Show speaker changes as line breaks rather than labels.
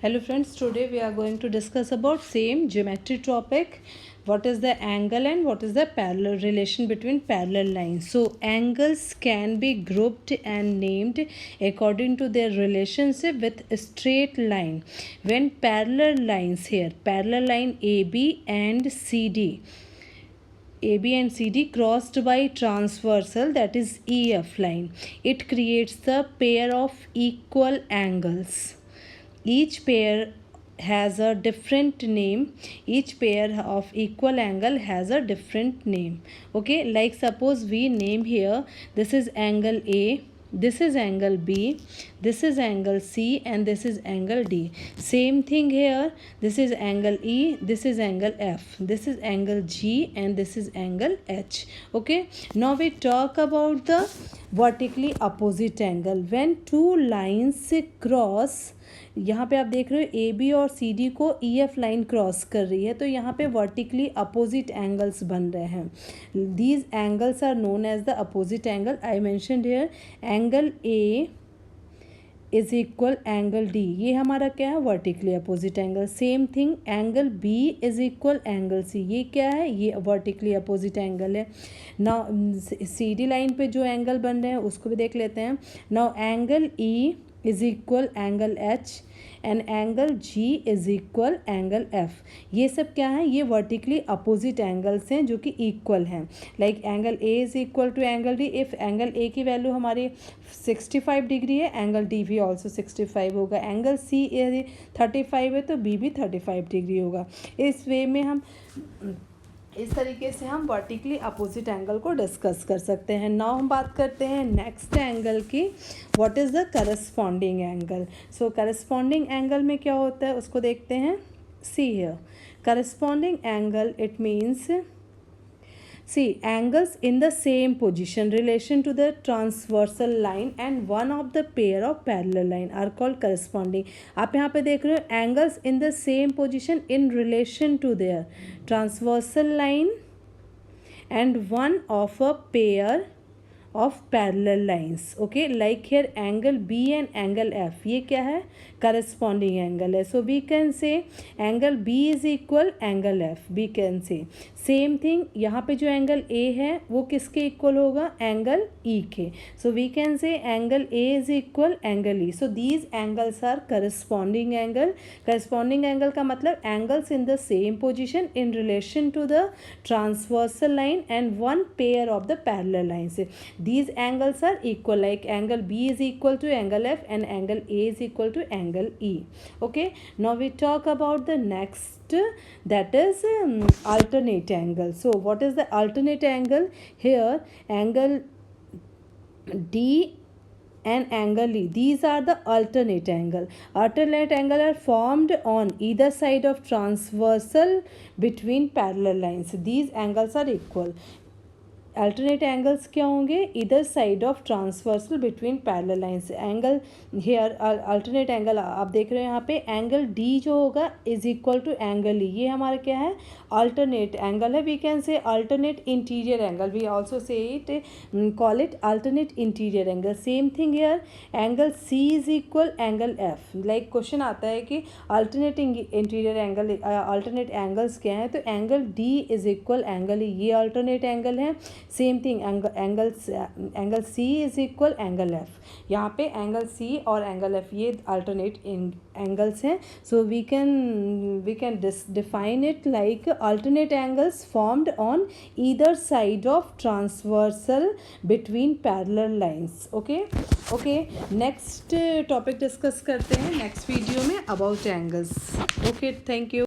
Hello friends, today we are going to discuss about same geometry topic. What is the angle and what is the parallel relation between parallel lines? So angles can be grouped and named according to their relationship with a straight line. When parallel lines here, parallel line AB and CD crossed by transversal, that is EF line, it creates the pair of equal angles. Each pair has a different name. Each pair of equal angle has a different name. Okay, like suppose we name here, this is angle A, this is angle B, this is angle C, and this is angle D. Same thing here, this is angle E, this is angle F, this is angle G, and this is angle H. Okay, now we talk about the vertically opposite angle. When two lines cross, यहाँ पे आप देख रहे हो A B और C D को E F line cross कर रही है, तो यहाँ पे वर्टिकली अपोजिट एंगल्स बन रहे हैं. These angles are known as the opposite angle. I mentioned here angle A is equal angle D, ये हमारा क्या है, vertically opposite angle. Same thing angle B is equal angle C, ये क्या है, ये वर्टिकली अपोजिट एंगल है. Now C D line पे जो एंगल बन रहे हैं उसको भी देख लेते हैं. Now angle E is equal angle H and angle G is equal angle F. ये सब क्या है, ये वर्टिकली अपोजिट एंगल्स हैं जो कि इक्वल हैं. Like angle A is equal to angle D. If angle A की वैल्यू हमारी 65 डिग्री है, एंगल D भी ऑल्सो 65 होगा. एंगल C 35 है तो B भी 35 डिग्री होगा. इस वे में हम इस तरीके से हम वर्टिकली अपोजिट एंगल को डिस्कस कर सकते हैं. नाउ हम बात करते हैं नेक्स्ट एंगल की. What is the corresponding angle. So corresponding angle में क्या होता है उसको देखते हैं. See here, corresponding angle it means, see angles in the same position relation to the transversal line and one of the pair of parallel line are called corresponding. आप यहाँ पे देख रहे हो angles in the same position in relation to their transversal line and one of a pair of parallel lines. Okay, like here angle B and angle F, ये क्या है, corresponding angle है. So we can say angle B is equal angle F. We can say same thing, यहाँ पे जो angle A है वो किसके equal होगा, angle E के. So we can say angle A is equal angle E. So these angles are corresponding angle. Corresponding angle का मतलब angles in the same position in relation to the transversal line and one pair of the parallel lines. These angles are equal, like angle B is equal to angle F and angle A is equal to angle E. Okay, now we talk about the next, that is alternate angle. So what is the alternate angle? Here angle D and angle E, these are the alternate angle. Alternate angle are formed on either side of transversal between parallel lines. These angles are equal. Alternate angles क्या होंगे, इधर side of transversal between parallel lines. Angle hair alternate angle आप देख रहे हैं यहाँ पे, angle D जो होगा is equal to angle E, ये हमारा क्या है, अल्टरनेट एंगल है. We can say alternate interior angle, we also say it call it alternate interior angle. Same thing here angle C is equal angle F. Like question आता है कि alternate interior angle, alternate angles क्या हैं, तो angle D is equal angle E, ये alternate angle है. Same thing angle C is equal angle F. यहाँ पे एंगल सी और एंगल एफ ये अल्टरनेट एंगल्स हैं. So we can define it like alternate angles formed on either side of transversal between parallel lines. Okay, next topic discuss करते हैं next video में about angles. Okay, thank you.